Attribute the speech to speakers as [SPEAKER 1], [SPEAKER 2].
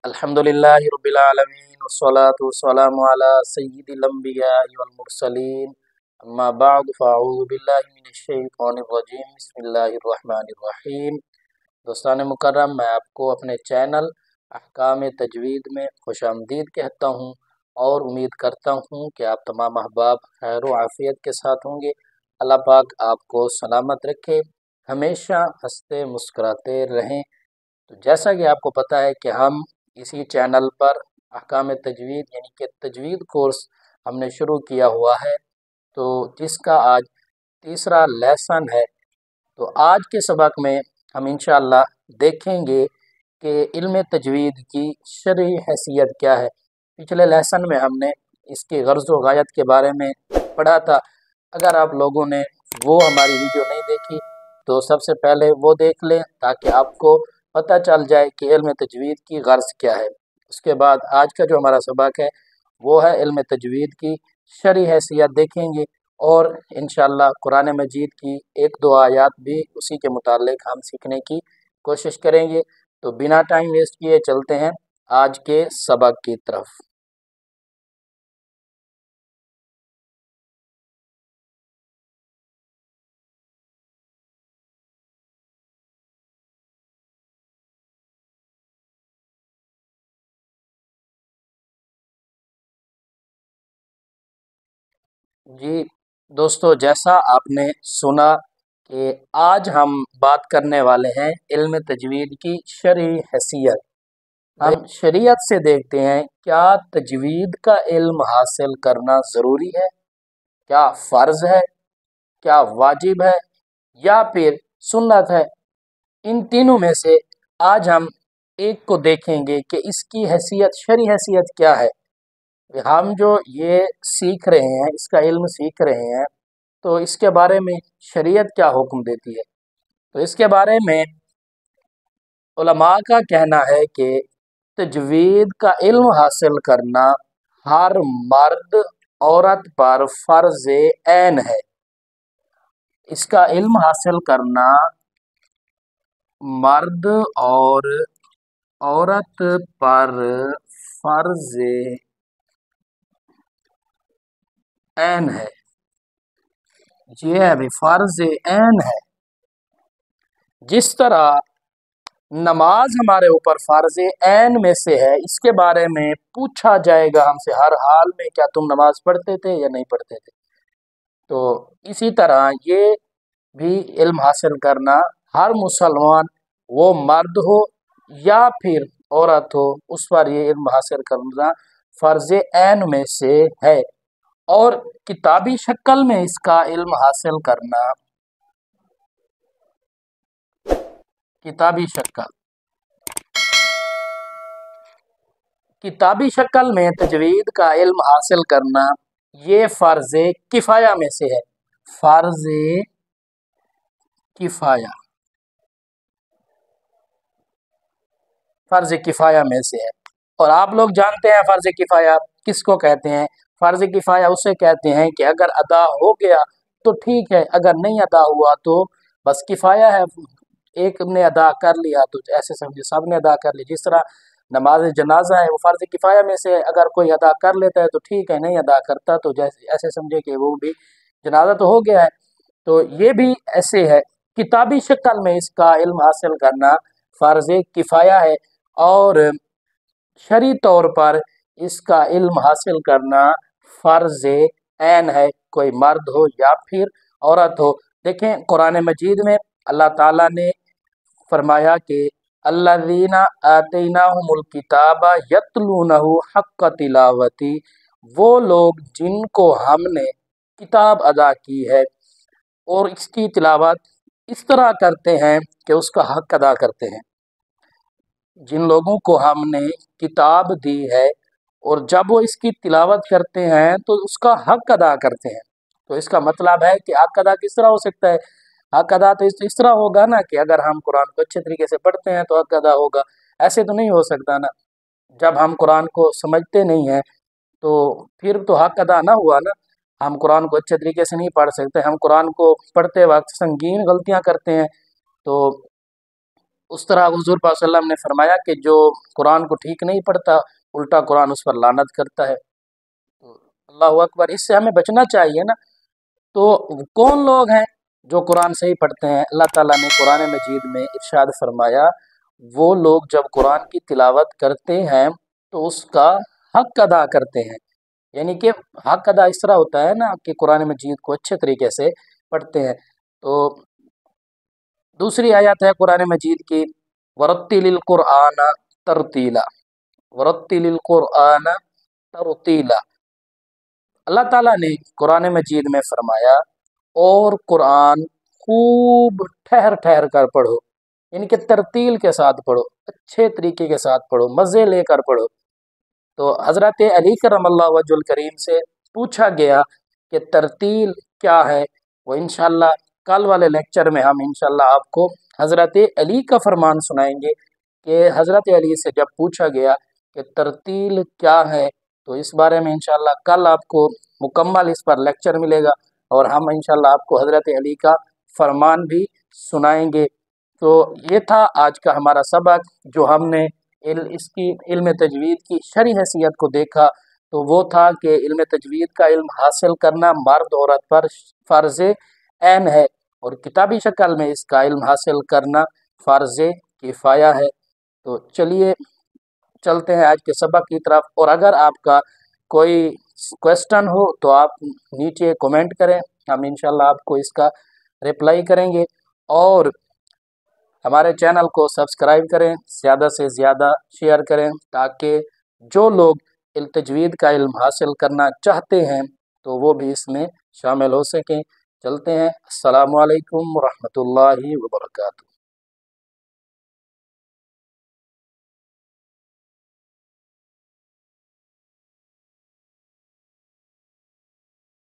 [SPEAKER 1] अल्हम्दुलिल्लाहि रब्बिल आलमीन वस्सलातु वस्सलामु अला सय्यिदिल अंबियाइ वल मुरसलीन अम्मा बअद फ़अऊज़ु बिल्लाहि मिनश शैतानिर रजीम बिस्मिल्लाहिर रहमानिर रहीम। दोस्तान मुकर्रम, मैं आपको अपने चैनल अहकाम तजवीद में खुशामदीद कहता हूँ और उम्मीद करता हूँ कि आप तमाम अहबाब खैर व आफ़ियत के साथ होंगे। अल्लाह पाक आपको सलामत रखे, हमेशा हंसते मुस्कुराते रहें। तो जैसा कि आपको पता है कि हम इसी चैनल पर अहकाम तजवीद यानी कि तजवीद कोर्स हमने शुरू किया हुआ है, तो जिसका आज तीसरा लेसन है। तो आज के सबक में हम इंशाअल्लाह देखेंगे कि इल्म तजवीद की शरई हैसियत क्या है। पिछले लेसन में हमने इसकी गर्ज़ व गायत के बारे में पढ़ा था। अगर आप लोगों ने वो हमारी वीडियो नहीं देखी तो सबसे पहले वो देख लें ताकि आपको पता चल जाए कि इल्म तजवीद की गर्ज़ क्या है। उसके बाद आज का जो हमारा सबक है वो है इल्म तजवीद की शरई हैसियत देखेंगे और इंशाअल्लाह कुरान मजीद की एक दो आयत भी उसी के मुतालिक हम सीखने की कोशिश करेंगे। तो बिना टाइम वेस्ट किए चलते हैं आज के सबक की तरफ। जी दोस्तों, जैसा आपने सुना कि आज हम बात करने वाले हैं इल्म तजवीद की शरई हैसियत। हम शरीयत से देखते हैं क्या तजवीद का इल्म हासिल करना ज़रूरी है, क्या फ़र्ज़ है, क्या वाजिब है या फिर सुन्नत है। इन तीनों में से आज हम एक को देखेंगे कि इसकी हैसियत शरई हैसियत क्या है। हम जो ये सीख रहे हैं, इसका इल्म सीख रहे हैं, तो इसके बारे में शरीयत क्या हुक्म देती है। तो इसके बारे में उलमा का कहना है कि तजवीद का इल्म हासिल करना हर मर्द औरत पर फ़र्ज़ ऐन है। इसका इल्म हासिल करना मर्द और औरत पर फ़र्ज़ ऐन है। ये अभी फ़र्ज़ ऐन है। जिस तरह नमाज हमारे ऊपर फ़र्ज़ ऐन में से है, इसके बारे में पूछा जाएगा हमसे हर हाल में, क्या तुम नमाज पढ़ते थे या नहीं पढ़ते थे। तो इसी तरह ये भी इल्म हासिल करना हर मुसलमान, वो मर्द हो या फिर औरत हो, उस पर ये इल्म हासिल करना फ़र्ज़ ऐन में से है। और किताबी शक्ल में इसका इल्म हासिल करना, किताबी शक्ल में तजवीद का इल्म हासिल करना ये फ़र्ज़ किफ़ाया में से है। फ़र्ज़ किफ़ाया, फ़र्ज़ किफ़ाया में से है। और आप लोग जानते हैं फ़र्ज़ किफ़ाया किसको कहते हैं। फ़र्ज़ किफ़ाया उसे कहते हैं कि अगर अदा हो गया तो ठीक है, अगर नहीं अदा हुआ तो बस किफ़ाया है, एक ने अदा कर लिया तो ऐसे समझे सब ने अदा कर ली। जिस तरह नमाज जनाजा है वो फ़र्ज़ किफ़ाया में से है, अगर कोई अदा कर लेता है तो ठीक है, नहीं अदा करता तो जैसे ऐसे समझे कि वो भी जनाजा तो हो गया है। तो ये भी ऐसे है, किताबी शक्ल में इसका इल्म हासिल करना फ़र्ज़ किफ़ाया है और शरई तौर पर इसका इल्म हासिल करना फ़र्ज़ ऐन है, कोई मर्द हो या फिर औरत हो। देखें कुरान मजीद में अल्लाह ताला ने फरमाया कि अल्लज़ीना आतैनाहुमुल किताबा यतलूनहु हक़्क़ तिलावती, वो लोग जिनको हमने किताब अदा की है और इसकी तिलावत इस तरह करते हैं कि उसका हक अदा करते हैं। जिन लोगों को हमने किताब दी है और जब वो इसकी तिलावत करते हैं तो उसका हक अदा करते हैं। तो इसका मतलब है कि हक अदा किस तरह हो सकता है। हक अदा तो इस तरह होगा ना कि अगर हम कुरान को अच्छे तरीके से पढ़ते हैं तो हक अदा होगा, ऐसे तो नहीं हो सकता ना। जब हम कुरान को समझते नहीं हैं तो फिर तो हक अदा ना हुआ ना। हम कुरान को अच्छे तरीके से नहीं पढ़ सकते, हम कुरान को पढ़ते वक्त संगीन गलतियां करते हैं। तो उस तरह हुज़ूर पाक सल्लल्लाहु अलैहि वसल्लम ने फरमाया कि जो कुरान को ठीक नहीं पढ़ता, उल्टा कुरान उस पर लानत करता है। तो अल्लाह अकबर, इससे हमें बचना चाहिए ना। तो कौन लोग हैं जो कुरान सही पढ़ते हैं? अल्लाह ताला ने कुरान मजीद में इरशाद फरमाया, वो लोग जब कुरान की तिलावत करते हैं तो उसका हक अदा करते हैं। यानी कि हक अदा इस तरह होता है ना कि कुरान मजीद को अच्छे तरीके से पढ़ते हैं। तो दूसरी आयत है कुरान मजीद की, वरत्तिलिल कुरआन तरतीला, वरत्तिलिल कुरआन तरतीला। अल्लाह ताला ने कुरान मजीद में फरमाया, और कुरान खूब ठहर ठहर कर पढ़ो, यानी कि तरतील के साथ पढ़ो, अच्छे तरीके के साथ पढ़ो, मज़े लेकर पढ़ो। तो हज़रत अली करमल्लाहु वजहुल करीम से पूछा गया कि तरतील क्या है। वो इंशाअल्लाह कल वाले लेक्चर में हम इंशाअल्लाह आपको हज़रत अली का फरमान सुनाएंगे कि हज़रत अली से जब पूछा गया कि तरतील क्या है, तो इस बारे में इंशाअल्लाह कल आपको मुकम्मल इस पर लेक्चर मिलेगा और हम इंशाअल्लाह आपको हज़रत अली का फरमान भी सुनाएंगे। तो ये था आज का हमारा सबक, जो हमने इसकी इल्म तजवीद की शरई हैसियत को देखा। तो वो था कि इल्म तजवीद का इल्म हासिल करना मर्द औरत पर फ़र्ज़ ऐन है, और किताबी शक्ल में इसका इल्म हासिल करना फ़र्ज़ किफ़ाया है। तो चलिए चलते हैं आज के सबक की तरफ, और अगर आपका कोई क्वेश्चन हो तो आप नीचे कमेंट करें, हम इंशाल्लाह आपको इसका रिप्लाई करेंगे। और हमारे चैनल को सब्सक्राइब करें, ज़्यादा से ज़्यादा शेयर करें, ताकि जो लोग तजवीद का इल्म हासिल करना चाहते हैं तो वो भी इसमें शामिल हो सकें। चलते हैं। अस्सलामु अलैकुम व रहमतुल्लाहि व बरकातुहू।